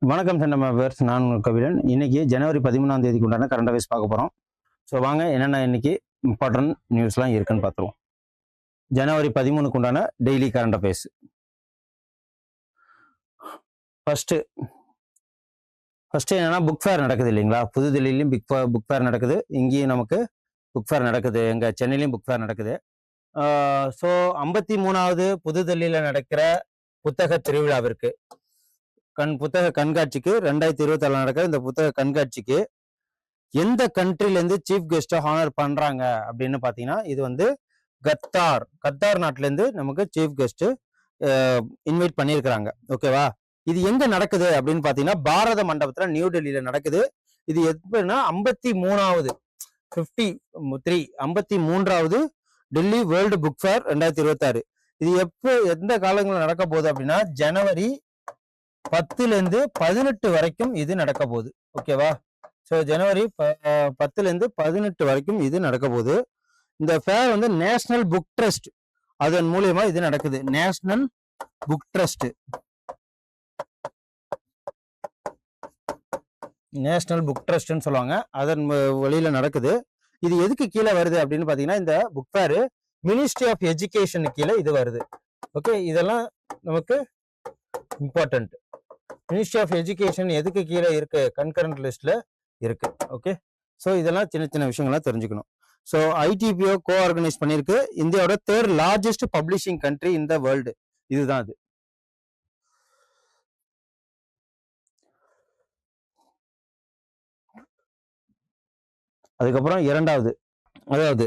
வணக்கம் சண்டை மெம்பர்ஸ், நான் உங்கள் கபிலன். இன்னைக்கு ஜனவரி 13ஆம் தேதிக்கு உண்டான கரண்ட் அஃபேர்ஸ் பார்க்க போகிறோம். ஸோ வாங்க என்னென்ன இன்னைக்கு இம்பார்ட்டன்ட் நியூஸ்லாம் இருக்குன்னு பார்த்துருவோம். ஜனவரி 13க்கு உண்டான டெய்லி கரண்ட் அஃபேர்ஸ். ஃபர்ஸ்ட் என்னன்னா புக் ஃபேர் நடக்குது இல்லைங்களா? புதுதில்லியிலையும் புக் ஃபேர் நடக்குது, இங்கேயும் நமக்கு புக் ஃபேர் நடக்குது, எங்கள் சென்னையிலையும் புக் ஃபேர் நடக்குது. ஸோ 53வது புதுதில்லியில் நடக்கிற புத்தக திருவிழாவிற்கு புத்தக கண்காட்சிக்கு 2024 நடக்கிற இந்த புத்தக கண்காட்சிக்கு எந்த கண்ட்ரிலேருந்து சீஃப் கெஸ்ட்டை ஹானர் பண்றாங்க அப்படின்னு பார்த்தீங்கன்னா, இது வந்து கத்தார் நாட்டிலேருந்து நமக்கு சீஃப் கெஸ்ட் இன்வைட் பண்ணியிருக்கிறாங்க. ஓகேவா? இது எங்க நடக்குது அப்படின்னு பார்த்தீங்கன்னா, பாரத மண்டபத்தில் நியூ டெல்லியில நடக்குது. இது எப்படின்னா 53வது டெல்லி வேர்ல்டு புக் ஃபேர் 2026. இது எந்த காலங்களில் நடக்க போகுது அப்படின்னா, ஜனவரி 10லேருந்து 18 வரைக்கும் இது நடக்க போகுது. ஓகேவா? ஸோ ஜனவரி 10லேருந்து 18 வரைக்கும் இது நடக்க போகுது. இந்த ஃபேர் வந்து நேஷனல் புக் ட்ரஸ்ட், அதன் மூலியமா இது நடக்குது. நேஷனல் புக் ட்ரஸ்ட்னு சொல்லுவாங்க, அதன் வழியில நடக்குது. இது எதுக்கு கீழே வருது அப்படின்னு பாத்தீங்கன்னா, இந்த book fair ministry of education கீழே இது வருது. ஓகே, இதெல்லாம் நமக்கு இம்பார்ட்டன்ட். மினிஸ்ட்ரி ஆஃப் எஜுகேஷன் எதுக்கு கீழே இருக்கு? கன்கரண்ட் லிஸ்ட்ல இருக்கு. ஓகே, ஸோ இதெல்லாம் சின்ன சின்ன விஷயங்கள்லாம் தெரிஞ்சுக்கணும். ஸோ ஐடிபிஓ கோ ஆர்கனைஸ் பண்ணியிருக்கு. இந்தியாவோட 3rd largest publishing country in the world, இதுதான் அது. அதுக்கப்புறம் இரண்டாவது, அதாவது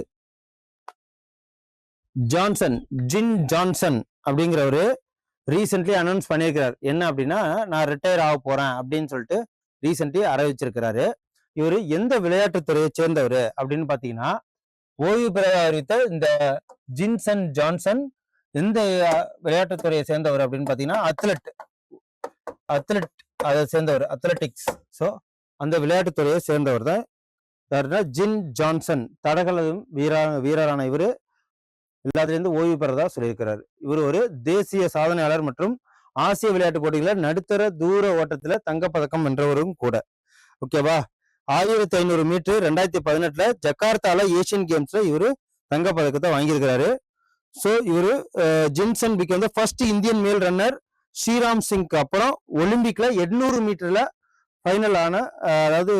ஜின் ஜான்சன் அப்படிங்கிறவரு ரீசென்ட்லி அனௌன்ஸ் பண்ணியிருக்கிறார். என்ன அப்படின்னா, நான் ரிட்டையர் ஆக போறேன் அப்படின்னு சொல்லிட்டு ரீசென்ட்லி அறிவிச்சிருக்கிறாரு. இவர் எந்த விளையாட்டுத்துறையை சேர்ந்தவர் அப்படின்னு பார்த்தீங்கன்னா, ஓய்வு பெற அறிவித்த இந்த ஜின்சன் ஜான்சன் எந்த விளையாட்டுத்துறையை சேர்ந்தவர் அப்படின்னு பார்த்தீங்கன்னா, அத்லெட் அதை சேர்ந்தவர், அத்லெட்டிக்ஸ். ஸோ அந்த விளையாட்டுத்துறையை சேர்ந்தவர் தான் யாருன்னா ஜின் ஜான்சன். தடகள வீரரான இவர் எல்லாத்துலேருந்து ஓய்வு பெறதா சொல்லியிருக்கிறார். இவர் ஒரு தேசிய சாதனையாளர் மற்றும் ஆசிய விளையாட்டு போட்டிகளில் நடுத்தர தூர ஓட்டத்துல தங்கப்பதக்கம் வென்றவரும் கூட. ஓகேவா? 1500 மீட்டர் 2018 ஜகார்த்தால ஏசியன் கேம்ஸ்ல இவரு தங்கப்பதக்கத்தை வாங்கியிருக்கிறாரு. ஸோ இவரு Jinson become the first Indian மேல் ரன்னர் ஸ்ரீராம் சிங்க்கு அப்புறம் ஒலிம்பிக்ல 800 மீட்டர்ல ஃபைனல் ஆன, அதாவது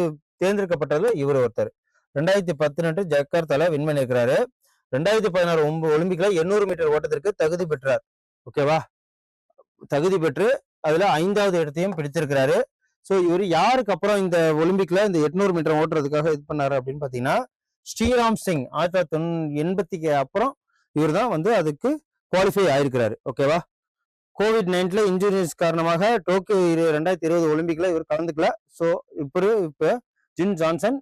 தேர்ந்தெடுக்கப்பட்டது இவர் ஒருத்தர். 2018 ஜகார்த்தால வின் பண்ணியிருக்கிறாரு. 2016 ஒலிம்பிக்ல 800 மீட்டர் ஓட்டத்திற்கு தகுதி பெற்றார். ஓகேவா? தகுதி பெற்று அதுல 5வது இடத்தையும் பிடித்திருக்கிறாரு. ஸோ இவர் யாருக்கு அப்புறம் இந்த ஒலிம்பிக்ல இந்த 800 மீட்டர் ஓட்டுறதுக்காக இது பண்ணாரு அப்படின்னு பாத்தீங்கன்னா, ஸ்ரீராம் சிங் 1980க்கு அப்புறம் இவர் தான் வந்து அதுக்கு குவாலிஃபை ஆயிருக்கிறாரு. ஓகேவா? COVID-19 இன்ஜூரிஸ் காரணமாக டோக்கியோ 2020 ஒலிம்பிக்ல இவர் கலந்துக்கல. ஸோ இப்ப ஜின் ஜான்சன்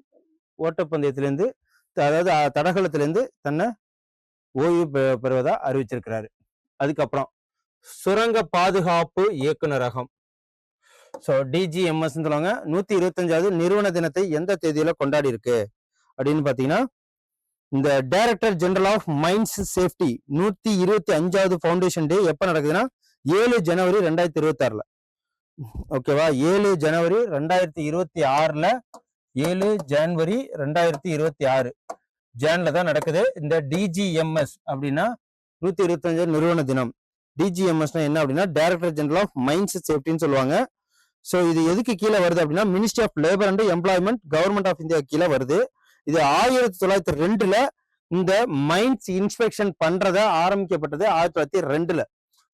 ஓட்டப்பந்தயத்திலிருந்து, அதாவது தடகளத்திலிருந்து தன்னை ஓய்வு பெறுவதா அறிவிச்சிருக்கிறாரு. அதுக்கப்புறம் சுரங்க பாதுகாப்பு இயக்குநரகம், ஸோ டிஜிஎம்எஸ் சொல்லுவாங்க, 125வது நிறுவன தினத்தை எந்த தேதியில கொண்டாடி இருக்கு அப்படின்னு பாத்தீங்கன்னா, இந்த director general of mines safety 125வது ஃபவுண்டேஷன் டே எப்ப நடக்குதுன்னா 7 ஜனவரி 2026. ஓகேவா? 7 ஜனவரி 2026 7 ஜனவரி 2026 ஜான்ல தான் நடக்குது. இந்த டிஜிஎம்எஸ் அப்படின்னா 125 நிறுவன தினம். டிஜிஎம்எஸ்னா என்ன அப்படின்னா, டைரக்டர் ஜெனரல் ஆஃப் மைன்ஸ் சேஃப்டின்னு சொல்லுவாங்க. ஸோ இது எதுக்கு கீழே வருது அப்படின்னா, ministry of labour and employment, government of India கீழே வருது. இது 1902ல இந்த மைன்ஸ் இன்ஸ்பெக்ஷன் பண்றத ஆரம்பிக்கப்பட்டது 1902ல.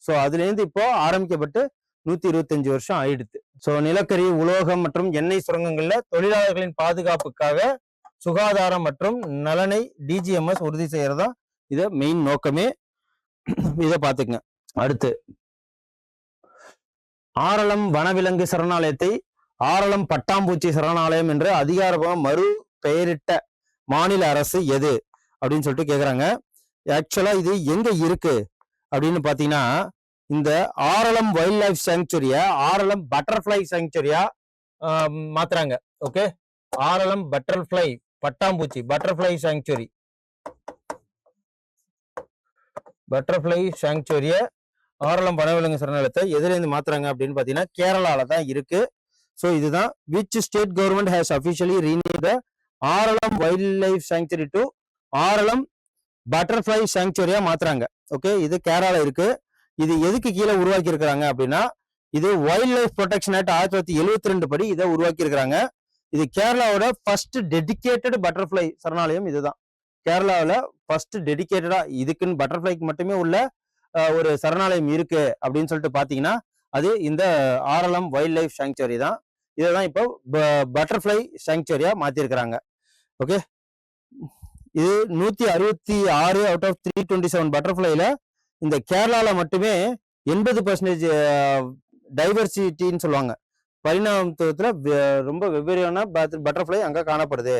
ஸோ அதுல இருந்து இப்போ ஆரம்பிக்கப்பட்டு 125 வருஷம் ஆயிடுது. ஸோ நிலக்கரி, உலோகம் மற்றும் எண்ணெய் சுரங்கங்கள்ல தொழிலாளர்களின் பாதுகாப்புக்காக சுகாதாரம் மற்றும் நலனை டிஜிஎம்எஸ் உறுதி செய்யறதா இத மெயின் நோக்கமே. இதை பார்த்துக்குங்க. அடுத்து ஆரளம் வனவிலங்கு சரணாலயத்தை ஆரளம் பட்டாம்பூச்சி சரணாலயம் என்று அதிகாரப்பூர்வ மறு பெயரிட்ட மாநில அரசு எது அப்படின்னு சொல்லிட்டு கேக்குறாங்க. ஆக்சுவலா இது எங்க இருக்கு அப்படின்னு பாத்தீங்கன்னா, இந்த ஆரளம் வைல்ட் லைஃப் சாங்சுரியா ஆரளம் பட்டர்ஃபிளை சாங்சுரியா மாத்துறாங்க. ஓகே, ஆரளம் பட்டர்ஃபிளை பட்டாம்பூச்சி பட்டர்ஃபிளை சாங்சுரிய ஆரளம் வனவிலங்கு சரணாலயத்தை எதுல இருந்து மாத்துறாங்க அப்படின்னு பாத்தீங்கன்னா, கேரளால தான் இருக்கு. ஸோ இதுதான் which state government has officially rename the Aralam wild life sanctuary to Aralam butterfly சாங்சுரியா மாத்துறாங்க. ஓகே, இது கேரளா இருக்கு. இது எதுக்கு கீழே உருவாக்கி இருக்கிறாங்க அப்படின்னா, இது வைல்ட் லைஃப் ப்ரொடெக்ஷன் ஆக்ட் 1972 படி இதை உருவாக்கி இருக்கிறாங்க. இது கேரளாவோட ஃபர்ஸ்ட் டெடிகேட்டட் பட்டர்ஃப்ளை சரணாலயம். இதுதான் கேரளாவில் ஃபர்ஸ்ட் டெடிகேட்டடா இதுக்குன்னு பட்டர்ஃப்ளைக்கு மட்டுமே உள்ள ஒரு சரணாலயம் இருக்கு அப்படின்னு சொல்லிட்டு பாத்தீங்கன்னா, அது இந்த ஆரளம் வைல்ட் லைஃப் சாங்சுரி தான். இதைதான் இப்போ பட்டர்ஃப்ளை சாங்சுரியா மாத்திருக்கிறாங்க. ஓகே, இது 166 அவுட் ஆஃப் 327 பட்டர்ஃப்ளைல இந்த கேரளால மட்டுமே 80% டைவர்சிட்டின்னு சொல்லுவாங்க, பரிணாமத்துவத்துல ரொம்ப வெவ்வேறான பட்டர்ஃப்ளை அங்க காணப்படுது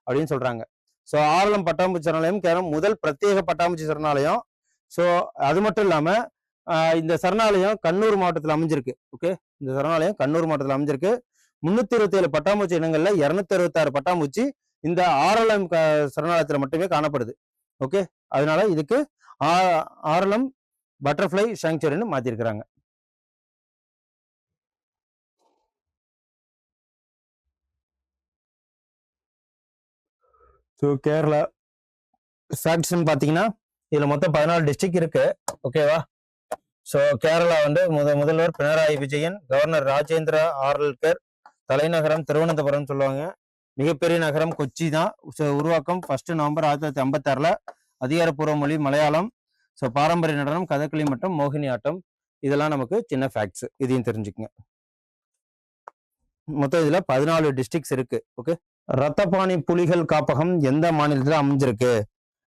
அப்படின்னு சொல்றாங்க. ஸோ ஆரளம் பட்டாம்பூச்சி சரணாலயம் கேரளம் முதல் பிரத்யேக பட்டாம்பூச்சி சரணாலயம். ஸோ அது மட்டும் இல்லாம இந்த சரணாலயம் கண்ணூர் மாவட்டத்தில் அமைஞ்சிருக்கு. ஓகே, இந்த சரணாலயம் கண்ணூர் மாவட்டத்தில் அமைஞ்சிருக்கு. 327 பட்டாம்பூச்சி இனங்கள்ல 266 பட்டாம்பூச்சி இந்த ஆரளம் சரணாலயத்துல மட்டுமே காணப்படுது. ஓகே, அதனால இதுக்கு ஆரளம் பட்டர்ஃப்ளை சாங்சுரின்னு மாத்திருக்கிறாங்க. ஸோ கேரளா ஃபேக்ட்ஸ்ன்னு பார்த்தீங்கன்னா இதுல மொத்தம் 14 டிஸ்ட்ரிக்ட் இருக்கு. ஓகேவா? ஸோ கேரளா வந்து முதல்வர் பினராயி விஜயன், கவர்னர் ராஜேந்திர ஆர்ல்கர், தலைநகரம் திருவனந்தபுரம் சொல்லுவாங்க, மிகப்பெரிய நகரம் கொச்சி தான். ஸோ உருவாக்கம் 1 நவம்பர் 1956. அதிகாரப்பூர்வ மொழி மலையாளம். ஸோ பாரம்பரிய நடனம் கதகளி மற்றும் மோகினி ஆட்டம். இதெல்லாம் நமக்கு சின்ன ஃபேக்ட்ஸ், இதையும் தெரிஞ்சுக்கங்க. மொத்தம் இதுல 14 டிஸ்ட்ரிக்ட்ஸ் இருக்கு. ஓகே, ரத்தபாணி புலிகள் காப்பகம் எந்த மாநிலத்துல அமைஞ்சிருக்கு?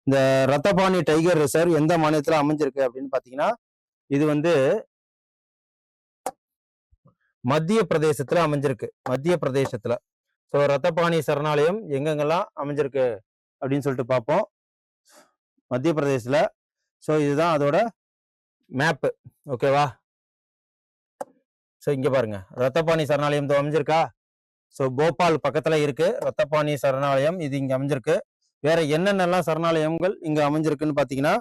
இந்த ரத்தபாணி டைகர் ரிசர்வ் எந்த மாநிலத்துல அமைஞ்சிருக்கு அப்படின்னு பாத்தீங்கன்னா, இது வந்து மத்திய பிரதேசத்துல அமைஞ்சிருக்கு. மத்திய பிரதேசத்துல. ஸோ ரத்தபாணி சரணாலயம் எங்கெங்கெல்லாம் அமைஞ்சிருக்கு அப்படின்னு சொல்லிட்டு பார்ப்போம். மத்திய பிரதேசத்துல. ஸோ இதுதான் அதோட மேப்பு. ஓகேவா? ஸோ இங்க பாருங்க, ரத்தபாணி சரணாலயம் அமைஞ்சிருக்கா? ஸோ போபால் பக்கத்துல இருக்கு ரத்தபாணி சரணாலயம், இது இங்க அமைஞ்சிருக்கு. வேற என்னென்னலாம் சரணாலயங்கள் இங்க அமைஞ்சிருக்குன்னு பாத்தீங்கன்னா,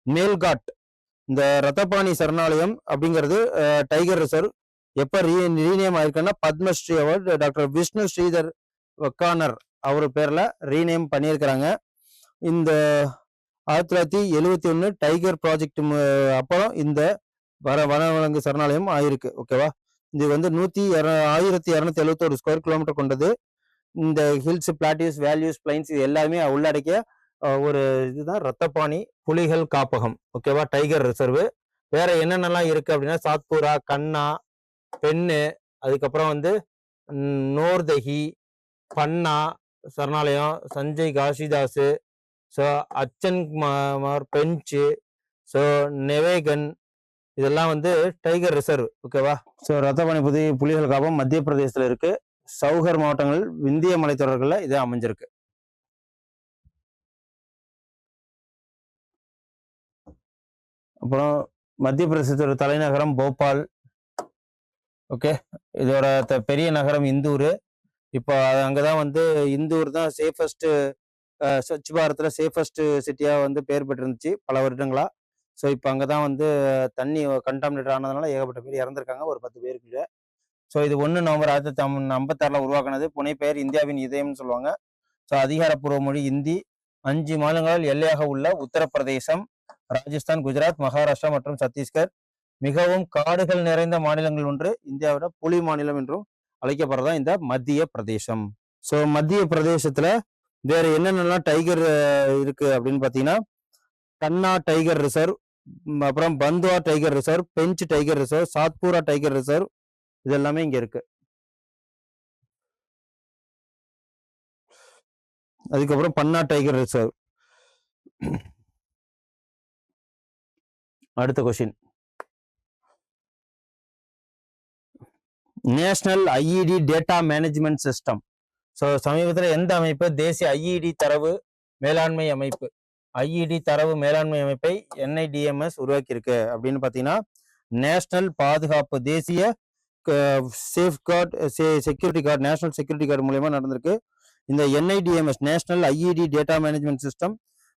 மேல்காட், இந்த ரத்தபாணி சரணாலயம் அப்படிங்கிறது டைகர் ரிசர்வ் எப்ப ரீநேம் ஆயிருக்குன்னா, பத்மஸ்ரீ அவார்டு டாக்டர் விஷ்ணு ஸ்ரீதர் வக்கானர் அவர் பேர்ல ரீநேம் பண்ணியிருக்கிறாங்க. இந்த 1971 டைகர் ப்ராஜெக்ட் அப்புறம் இந்த வனவிலங்கு சரணாலயம் ஆயிருக்கு. ஓகேவா? இது வந்து 1271 ஸ்கொயர் கிலோமீட்டர் கொண்டது. இந்த ஹில்ஸ், பிளாட்டியூஸ், வேல்யூஸ், பிளைன்ஸ் இது எல்லாமே உள்ளடக்கிய ஒரு இதுதான் ரத்தபாணி புலிகள் காப்பகம். ஓகேவா? Tiger reserve. வேற என்னென்னலாம் இருக்கு அப்படின்னா, சாத்பூரா, கண்ணா, பெண்ணு, அதுக்கப்புறம் வந்து நோர்தஹி, பன்னா சரணாலயம், சஞ்சய் காசிதாஸ், ஸோ அச்சன் பெஞ்சு, ஸோ நெவேகன், இதெல்லாம் வந்து டைகர் ரிசர்வ். ஓகேவா? ஸோ ரத்தபாணி புலிகள் காப்பகம் மத்திய பிரதேசத்துல இருக்கு. சௌகர் மாவட்டங்கள் விந்திய மலைத்தொடர்கள்ல இது அமைஞ்சிருக்கு. அப்புறம் மத்திய பிரதேசத்தோட தலைநகரம் போபால். ஓகே, இதோட பெரிய நகரம் இந்தூர். இப்போ அங்கதான் வந்து இந்தூர் தான் சேஃபஸ்ட், ஸ்வச் பாரத்ல சேஃபஸ்ட் சிட்டியா வந்து பேர் பெற்றிருந்துச்சு பல வருடங்களா. ஸோ இப்போ அங்கதான் வந்து தண்ணி கண்டாமினேட் ஆனதுனால ஏகப்பட்ட பேர் இறந்துருக்காங்க, ஒரு 10 பேருக்கு. ஸோ இது 1 நவம்பர் 1956 உருவாக்குனது. புனை பெயர் இந்தியாவின் இதயம்னு சொல்லுவாங்க. ஸோ அதிகாரப்பூர்வ மொழி இந்தி. 5 மாநிலங்களால் எல்லையாக உள்ள உத்தரப்பிரதேசம், ராஜஸ்தான், குஜராத், மகாராஷ்டிரா மற்றும் சத்தீஸ்கர் மிகவும் காடுகள் நிறைந்த மாநிலங்கள் ஒன்று. இந்தியாவோட புலி மாநிலம் என்றும் அழைக்கப்படுறதா இந்த மத்திய பிரதேசம். ஸோ மத்திய பிரதேசத்துல வேற என்னென்னலாம் டைகர் இருக்கு அப்படின்னு பாத்தீங்கன்னா, கண்ணா டைகர் ரிசர்வ், அப்புறம் பந்துவா tiger reserve, Pench tiger reserve, Satpura tiger reserve, இது எல்லாமே இங்க இருக்கு. அதுக்கப்புறம் பன்னா டைகர் ரிசர்வ். அடுத்த question, national IED data management system. So சமீபத்தில் எந்த அமைப்பு தேசிய ஐஇடி தரவு மேலாண்மை அமைப்பு, ஐஇடி தரவு மேலாண்மை அமைப்பை NIDMS உருவாக்கியிருக்கு அப்படின்னு பார்த்தீங்கன்னா, நேஷனல் பாதுகாப்பு தேசிய safeguard security guard, national security guard மூலயமா நடந்திருக்கு. இந்த NIDMS national IED data management system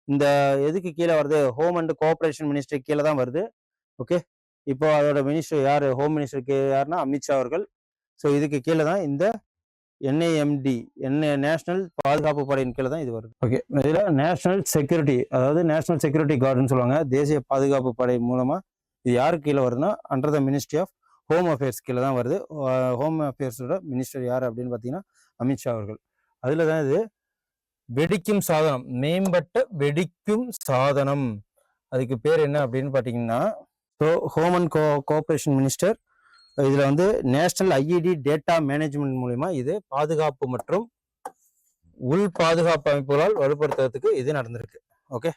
இந்த எதுக்கு கீழே வருது? ஹோம் அண்ட் கோஆபரேஷன் மினிஸ்ட்ரி கீழே தான் வருது. ஓகே, இப்போ அதோட மினிஸ்டர் யாரு? ஹோம் மினிஸ்டருக்கு யாருன்னா அமித்ஷா அவர்கள். ஸோ இதுக்கு கீழே தான் இந்த NAMD நேஷனல் பாதுகாப்பு படையின் கீழே தான் இது வருது. ஓகே, இதில் நேஷனல் செக்யூரிட்டி, அதாவது நேஷனல் செக்யூரிட்டி கார்டுன்னு சொல்லுவாங்க. தேசிய பாதுகாப்பு படை மூலமாக இது யாருக்கு கீழே வருதுன்னா under the ministry of home affairs கீழே தான் வருது. ஹோம் அஃபேர்ஸோட மினிஸ்டர் யார் அப்படின்னு பார்த்தீங்கன்னா அமித்ஷா அவர்கள். அதில் தான் இது வெடிக்கும் சாதனம், மேம்பட்ட வெடிக்கும் சாதனம், அதுக்கு பேர் என்ன அப்படின்னு பார்த்தீங்கன்னா so home and cooperation minister. இதில் வந்து நேஷனல் IED டேட்டா மேனேஜ்மெண்ட் மூலிமா இது பாதுகாப்பு மற்றும் உள் பாதுகாப்பு அமைப்புகளால் வலுப்படுத்துறதுக்கு இது நடந்திருக்கு. ஓகே,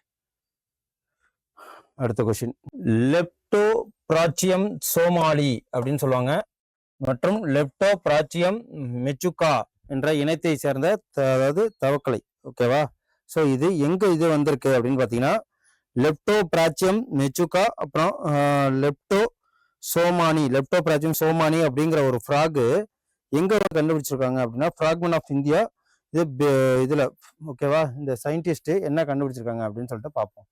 அடுத்த கொஸ்டின். லெப்டோ பிராச்சியம் சோமாலி அப்படின்னு சொல்லுவாங்க மற்றும் லெப்டோ பிராச்சியம் மெச்சுக்கா என்ற இனத்தை சேர்ந்த அதாவது தவக்கலை. ஓகேவா, ஸோ இது எங்க இது வந்திருக்கு அப்படின்னு பார்த்தீங்கன்னா லெப்டோ பிராச்சியம் மெச்சுக்கா அப்புறம் லெப்டோ பிராச்சியம் சோமானி அப்படிங்கிற ஒரு ஃப்ராகு எங்க கண்டுபிடிச்சிருக்காங்க அப்படின்னா ஃப்ராக்மெண்ட் ஆஃப் இந்தியா இதுல. ஓகேவா, இந்த சயின்டிஸ்ட் என்ன கண்டுபிடிச்சிருக்காங்க அப்படின்னு சொல்லிட்டு பார்ப்போம்.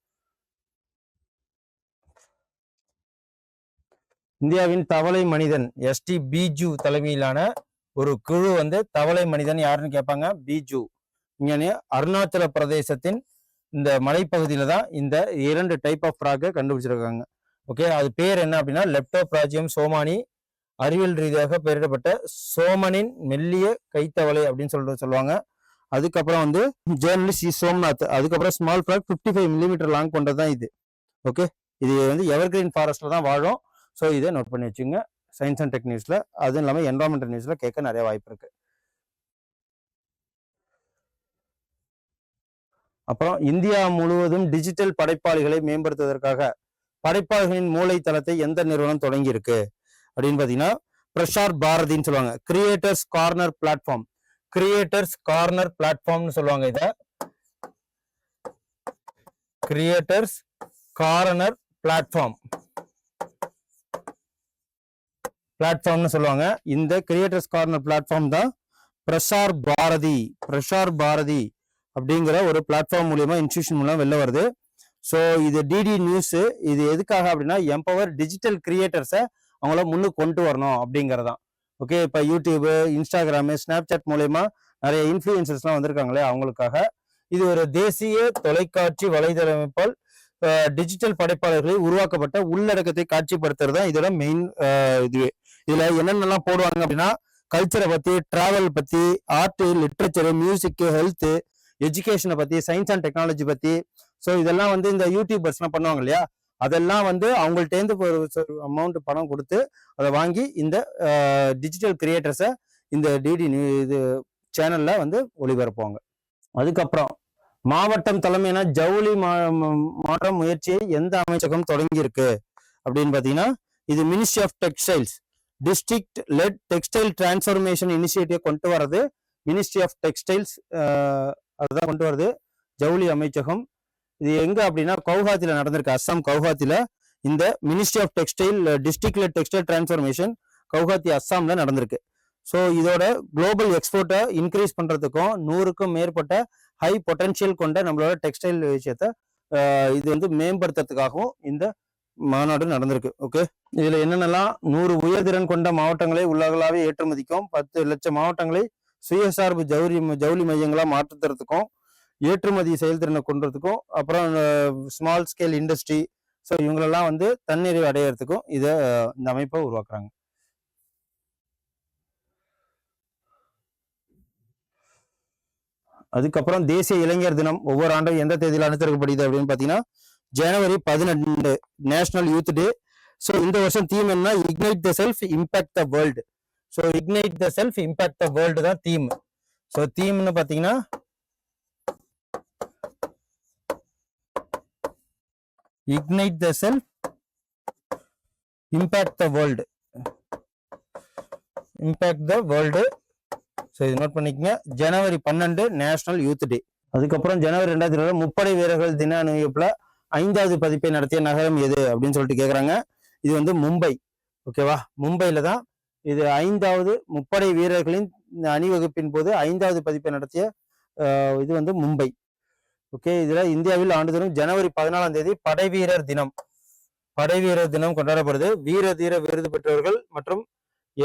இந்தியாவின் தவளை மனிதன் ST பீஜு தலைமையிலான ஒரு குழு வந்து தவளை மனிதன் யாருன்னு கேட்பாங்க, பீஜு. இங்கே அருணாச்சல பிரதேசத்தின் இந்த மலைப்பகுதியில தான் இந்த 2 டைப் ஆஃப் ஃப்ராகை கண்டுபிடிச்சிருக்காங்க. ஓகே, அது பேர் என்ன அப்படின்னா லெப்டோ பிராச்சியம் சோமானி, அறிவியல் ரீதியாக பெயரிடப்பட்ட சோமனின் மெல்லிய கைத்தவளை அப்படின்னு சொல்லுவாங்க. அதுக்கப்புறம் வந்து ஜேர்னலிஸ்ட் சோம்நாத். அதுக்கப்புறம் ஸ்மால் ஃப்ராக் 55 மில்லிமீட்டர் லாங் கொண்டது இது. ஓகே, இது வந்து எவர்கிரீன் ஃபாரஸ்ட்ல தான் வாழும். ஸோ இதை நோட் பண்ணி வச்சுங்க சயின்ஸ் அண்ட் டெக் நியூஸ்ல. அதுவும் இல்லாமல் என்வரான்மெண்டல் நியூஸ்ல கேட்க நிறைய வாய்ப்பு இருக்கு. அப்புறம் இந்தியா முழுவதும் டிஜிட்டல் படைப்பாளிகளை மேம்படுத்துவதற்காக படைப்பாளிகளின் மூளை தளத்தை எந்த நிறுவனம் தொடங்கி இருக்கு அப்படின்னு பாத்தீங்கன்னா பிரசார் பாரதின்னு சொல்லுவாங்க. கிரியேட்டர்ஸ் கார்னர் பிளாட்ஃபார்ம்னு சொல்லுவாங்க. இத கிரியேட்டர்ஸ் கார்னர் பிளாட்ஃபார்ம்னு சொல்லுவாங்க. இந்த கிரியேட்டர்ஸ் கார்னர் பிளாட்ஃபார்ம் தான் பிரசார் பாரதி அப்படிங்கிற ஒரு பிளாட்ஃபார்ம் மூலியமா இன்ஸ்டிடியூஷன் மூலம் வெளில வருது. ஸோ இது DD நியூஸ். இது எதுக்காக அப்படின்னா எம்பவர் டிஜிட்டல் கிரியேட்டர்ஸை அவங்கள முன்னுக்கு கொண்டு வரணும் அப்படிங்கிறதான். ஓகே, இப்போ யூடியூபு, இன்ஸ்டாகிராமு, ஸ்னாப்சாட் மூலயமா நிறைய இன்ஃப்ளூயன்சர்ஸ்லாம் வந்திருக்காங்களே அவங்களுக்காக இது ஒரு தேசிய தொலைக்காட்சி வலைதள அமைப்பால் டிஜிட்டல் படைப்பாளர்களை உருவாக்கப்பட்ட உள்ளடக்கத்தை காட்சிப்படுத்துறது தான் இதோட மெயின் இதுவே. இதுல என்னென்னலாம் போடுவாங்க அப்படின்னா கல்ச்சரை பத்தி, டிராவல் பத்தி, ஆர்ட், லிட்ரேச்சர், மியூசிக், ஹெல்த், எஜுகேஷனை பத்தி, சயின்ஸ் அண்ட் டெக்னாலஜி பத்தி. ஸோ இதெல்லாம் வந்து இந்த யூடியூபர்ஸ்லாம் பண்ணுவாங்க இல்லையா, அதெல்லாம் வந்து அவங்கள்ட்டேருந்து ஒரு அமௌண்ட் பணம் கொடுத்து அதை வாங்கி இந்த டிஜிட்டல் கிரியேட்டர்ஸை இந்த DD இது சேனல்ல வந்து ஒளிபரப்புவாங்க. அதுக்கப்புறம் மாவட்டம் தலைமையான ஜவுளி மாற்றம் முயற்சியை எந்த அமைச்சகம் தொடங்கி இருக்கு அப்படின்னு பாத்தீங்கன்னா இது ministry of textiles. District led textile transformation initiative கொண்டு வரது மினிஸ்ட்ரி ஆஃப் டெக்ஸ்டைல்ஸ், அதுதான் கொண்டு வருது ஜவுளி அமைச்சகம். இது எங்க அப்படின்னா கவுஹாத்தில நடந்திருக்கு, அஸ்ஸாம் கவுஹாத்தில. இந்த ministry of textile district led textile transformation Guwahati அஸ்ஸாம்ல நடந்திருக்கு. ஸோ இதோட குளோபல் எக்ஸ்போர்ட்டை இன்க்ரீஸ் பண்றதுக்கும் 100க்கும் மேற்பட்ட ஹை பொட்டன்ஷியல் கொண்ட நம்மளோட டெக்ஸ்டைல் விஷயத்த இது வந்து மேம்படுத்துறதுக்காகவும் இந்த மாநாடு நடந்திருக்கு. ஓகே, இதுல என்னென்னலாம் 100 உயர்திறன் கொண்ட மாவட்டங்களை உலகளாவே ஏற்றுமதிக்கும், 10 லட்சம் மாவட்டங்களை சுயசார்பு ஜவுளி மையங்களா மாற்றுறதுக்கும், ஏற்றுமதி செயல்திறனை கொண்டதுக்கும், அப்புறம் ஸ்மால் ஸ்கேல் இண்டஸ்ட்ரி, ஸோ இவங்களெல்லாம் வந்து தன்னிறைவு அடையிறதுக்கும் இதை இந்த அமைப்பை உருவாக்குறாங்க. அதுக்கப்புறம் தேசிய இளைஞர் தினம் ஒவ்வொரு ஆண்டும் எந்த தேதியில் அனுசரிக்கப்படுது அப்படின்னு பார்த்தீங்கன்னா ஜனவரி 12 நேஷனல் யூத் டே. ஸோ இந்த வருஷம் தீம் என்ன, ignite the self impact the world. So ignite the self impact the world தான் தீம். ஸோ தீம்னு பார்த்தீங்கன்னா ignite the self impact the world, impact the world. So இது நோட் பண்ணிக்கங்க, ஜனவரி 12 national youth day. அதுக்கப்புறம் ஜனவரி 2020 முப்படை வீரர்கள் தின அணிவகுப்புல 5வது பதிப்பை நடத்திய நகரம் எது அப்படின்னு சொல்லிட்டு கேட்குறாங்க. இது வந்து மும்பை. ஓகேவா, மும்பையில தான் இது 5வது முப்படை வீரர்களின் அணிவகுப்பின் போது 5வது பதிப்பை நடத்திய இது வந்து மும்பை. ஓகே, இதுல இந்தியாவில் ஆண்டுதோறும் ஜனவரி 14ஆம் தேதி படை வீரர் தினம் கொண்டாடப்படுது. வீர தீர விருது பெற்றவர்கள் மற்றும்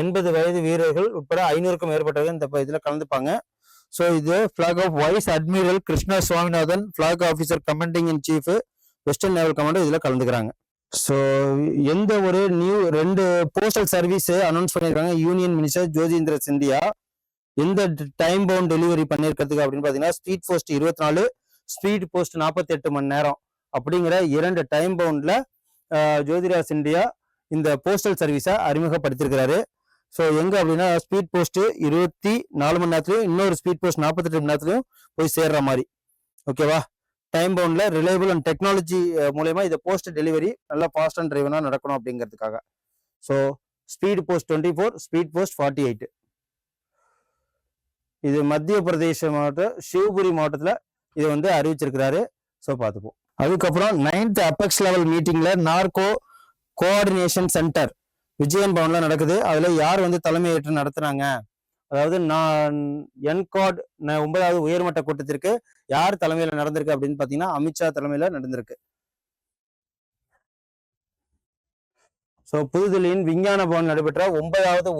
80 வயது வீரர்கள் உட்பட 500க்கும் மேற்பட்டவர்கள் இந்த இதுல கலந்துப்பாங்க. ஸோ இது flag off vice admiral Krishna Swaminathan, flag officer commanding in chief western naval commander இதுல கலந்துக்கிறாங்க. ஸோ எந்த ஒரு ரெண்டு போஸ்டல் சர்வீஸ் அனௌன்ஸ் பண்ணியிருக்காங்க யூனியன் மினிஸ்டர் ஜோதிந்திர சிந்தியா. எந்த டைம் பவுண்ட் டெலிவரி பண்ணியிருக்கிறதுக்கு அப்படின்னு பார்த்தீங்கன்னா ஸ்பீட் போஸ்ட் 24, ஸ்பீட் போஸ்ட் 48 மணி நேரம் அப்படிங்கிற 2 டைம் பவுண்ட்ல ஜோதிரா சிந்தியா இந்த போஸ்டல் சர்வீஸை அறிமுகப்படுத்திருக்கிறாரு. ஸோ எங்க அப்படின்னா ஸ்பீட் போஸ்ட் 24 மணி நேரத்துலையும் இன்னொரு ஸ்பீட் போஸ்ட் 48 மணி நேரத்துலையும் போய் சேர்ற மாதிரி. ஓகேவா? டைம் பவுண்ட்ல ரிலையபிள் அண்ட் டெக்னாலஜி மூலயமா இந்த போஸ்ட் டெலிவரி நல்லா ஃபாஸ்ட் அண்ட் டிரைவனா நடக்கணும் அப்படிங்கிறதுக்காக. So speed post 24, speed post 48. இது மத்திய பிரதேச மாவட்டம் சிவபுரி மாவட்டத்துல இதை வந்து அறிவிச்சிருக்கிறாரு. ஸோ பார்த்துப்போம். அதுக்கப்புறம் 9th அபெக்ஸ் லெவல் மீட்டிங்ல நார்கோ கோஆர்டினேஷன் சென்டர் விஜயன் பவன்ல நடக்குது. அதுல யார் வந்து தலைமையேற்று நடத்துறாங்க, அதாவது நான் என்காட் 9வது உயர்மட்ட கூட்டத்திற்கு யார் தலைமையில நடந்திருக்கு அப்படின்னு பாத்தீங்கன்னா அமித்ஷா தலைமையில நடந்திருக்கு. ஸோ புதுதில்லியின் விஞ்ஞான பவன் நடைபெற்ற 9வது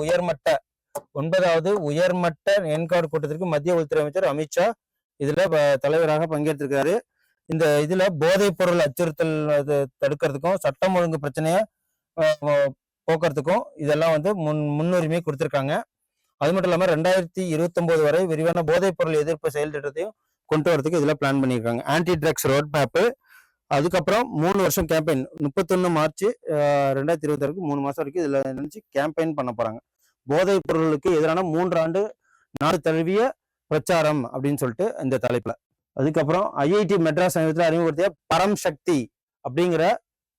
உயர்மட்ட என்காட் கூட்டத்திற்கு மத்திய உள்துறை அமைச்சர் அமித்ஷா இதுல தலைவராக பங்கேற்றிருக்காரு. இந்த இதுல போதைப் பொருள் அச்சுறுத்தல் தடுக்கிறதுக்கும் சட்டம் ஒழுங்கு பிரச்சனைய போக்குறதுக்கும் இதெல்லாம் வந்து முன்னுரிமை கொடுத்திருக்காங்க. அது மட்டும் இல்லாம 2029 வரை விரிவான போதைப் பொருள் எதிர்ப்பு செயல் திட்டத்தையும் கொண்டு வரதுக்கு இதுல பிளான் பண்ணியிருக்காங்க. Anti drugs road map. அதுக்கப்புறம் 3 வருஷம் கேம்பெயின் 31 மார்ச் 2026 3 மாசம் வரைக்கும் இதுல நினைச்சு கேம்பெயின் பண்ண போறாங்க. போதைப் பொருளுக்கு எதிரான 3 ஆண்டு நாடு தழுவிய பிரச்சாரம் அப்படின்னு சொல்லிட்டு இந்த தலைப்புல. அதுக்கப்புறம் ஐஐடி மெட்ராஸ் சமீபத்தில் அறிமுகப்படுத்திய பரம் சக்தி அப்படிங்கிற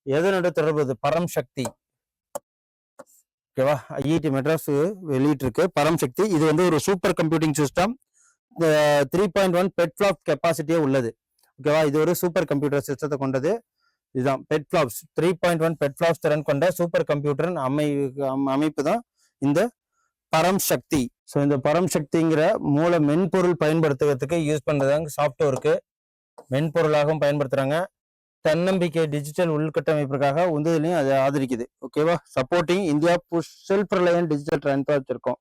எதனோட தொடர்பு பரம் சக்தி. ஓகேவா? ஐஐடி மெட்ராஸ் வெளியிட்டு இருக்கு பரம் சக்தி. இது வந்து ஒரு சூப்பர் கம்ப்யூட்டிங் சிஸ்டம் 3.1 பெட்ஃபிளாப் கெப்பாசிட்டியே உள்ளது. ஓகேவா? இது ஒரு சூப்பர் கம்ப்யூட்டர் சிஸ்டத்தை கொண்டது. இதுதான் பெட்ஃபிளாப்ஸ் 3.1 பெட்ஃபிளாப்ஸ் திறன் கொண்ட சூப்பர் கம்ப்யூட்டர் அமைப்பு தான் இந்த பரம் சக்தி. ஸோ இந்த பரம் சக்திங்கிற மூல மென்பொருள் பயன்படுத்துவதற்கு யூஸ் பண்றதாங்க சாஃப்ட்வேருக்கு மென்பொருளாகவும் பயன்படுத்துறாங்க. தன்னம்பிக்கை டிஜிட்டல் உள்கட்டமைப்பிற்காக உந்துதலையும் அதை ஆதரிக்குது. ஓகேவா? Supporting India push self reliant digital transfer இருக்கும்.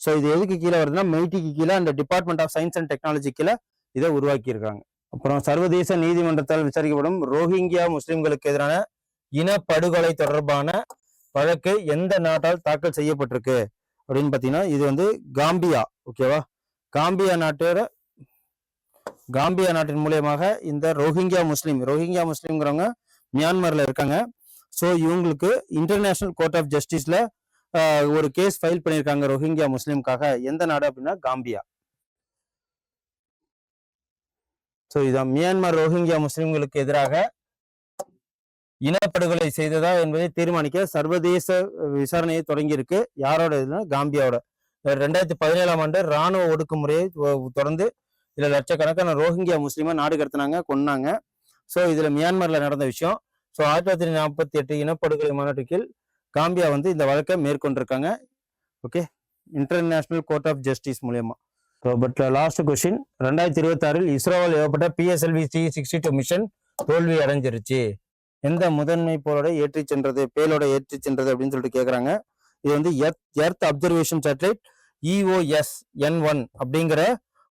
ஸோ இது எதுக்கு கீழே வருதுன்னா மெய்டிக்கு கீழே அந்த department of science and technology கீழே இதை உருவாக்கி இருக்காங்க. அப்புறம் சர்வதேச நீதிமன்றத்தால் விசாரிக்கப்படும் ரோஹிங்கியா முஸ்லிம்களுக்கு எதிரான இனப்படுகொலை தொடர்பான வழக்கு எந்த நாட்டால் தாக்கல் செய்யப்பட்டிருக்கு அப்படின்னு பாத்தீங்கன்னா இது வந்து காம்பியா. ஓகேவா? காம்பியா நாட்டின் மூலியமாக இந்த ரோஹிங்கியா முஸ்லிம்ங்கிறவங்க மியான்மர்ல இருக்காங்க. ஸோ இவங்களுக்கு இன்டர்நேஷனல் கோர்ட் ஆஃப் ஜஸ்டிஸ்ல ஒரு கேஸ் ஃபைல் பண்ணியிருக்காங்க ரோஹிங்கியா முஸ்லிம்காக. எந்த நாடு அப்படின்னா காம்பியா. ஸோ இதான் மியான்மர் ரோஹிங்கியா முஸ்லிம்களுக்கு எதிராக இனப்படுகொலை செய்ததா என்பதை தீர்மானிக்க சர்வதேச விசாரணையை தொடங்கி இருக்கு. யாரோட இதுனா காம்பியாவோட. 2017ஆம் ஆண்டு ராணுவ ஒடுக்குமுறையை தொடர்ந்து இதுல லட்சக்கணக்கான ரோஹிங்கியா முஸ்லிமா நாடு கடத்தினாங்க, கொன்னாங்க. ஸோ இதுல மியான்மர்ல நடந்த விஷயம். ஸோ 1948 இனப்படுகொலை மாநாட்டுக்கு காம்பியா வந்து இந்த வழக்கை மேற்கொண்டிருக்காங்க. Okay, international court of justice மூலியமா. ஸோ பட் லாஸ்ட் கொஸ்டின், 2026 இஸ்ரோவால் ஏவப்பட்ட PSLV C-62 மிஷன் தோல்வி அடைஞ்சிருச்சு. எந்த முதன்மை பேலோட ஏற்றி சென்றது அப்படின்னு சொல்லிட்டு கேட்குறாங்க. இது வந்து எர்த் அப்சர்வேஷன் சேட்டலைட் EOS-N1 அப்படிங்கிற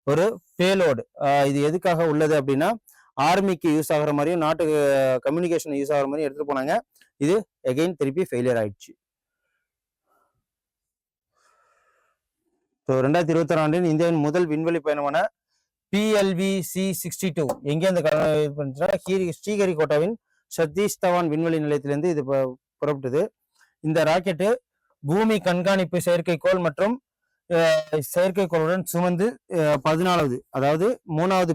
ஒரு பேலோடு. இது எதுக்காக உள்ளது அப்படின்னா ஆர்மிக்கு யூஸ் ஆகிற மாதிரியும் நாட்டுக்கு கம்யூனிகேஷன் யூஸ் ஆகிற மாதிரியும் எடுத்துட்டு போனாங்க. இது எகைன் திருப்பி ஃபெயிலியர் ஆயிடுச்சு. ஸோ 2026 ஆண்டின் இந்தியாவின் முதல் விண்வெளி பயணமான PLV C-62 எங்கே அந்த ஸ்ரீஹரிகோட்டாவின் சதீஷ் தவான் விண்வெளி நிலையத்திலிருந்து இது புறப்பட்டது. இந்த ராக்கெட்டு பூமி கண்காணிப்பு செயற்கைக்கோள் மற்றும் செயற்கைக்கோளுடன் சுமந்து 14வது அதாவது 3வது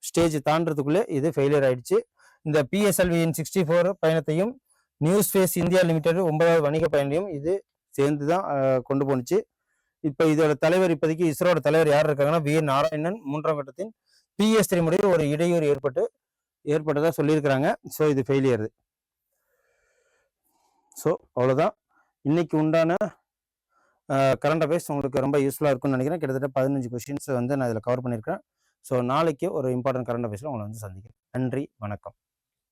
ஸ்டேஜ் தாண்டறதுக்குள்ளே இது ஃபெயிலியர் ஆயிடுச்சு. இந்த PSLV-64 பயணத்தையும் நியூஸ் ஃபேஸ் இந்தியா லிமிடெட் 9வது வணிக பயணத்தையும் இது சேர்ந்து தான் கொண்டு போனுச்சு. இப்போ இதோட தலைவர் இப்போதைக்கு இஸ்ரோட தலைவர் யார் இருக்காங்கன்னா V. நாராயணன். 3ஆம் கட்டத்தின் PS3 முறையில் ஒரு இடையூறு ஏற்பட்டதா சொல்லியிருக்கிறாங்க. ஸோ இது ஃபெயிலியர். ஸோ அவ்வளோதான் இன்னைக்கு உண்டான கரண்ட் அஃபேர்ஸ். உங்களுக்கு ரொம்ப யூஸ்ஃபுல்லாக இருக்கும்னு நினைக்கிறேன். கிட்டத்தட்ட 15 கொஸ்டின்ஸ் வந்து நான் இதில் கவர் பண்ணியிருக்கேன். ஸோ நாளைக்கு ஒரு இம்பார்ட்டன்ட் கரண்ட் அஃபேர்ஸில் உங்களை வந்து சந்திக்கிறேன். நன்றி, வணக்கம்.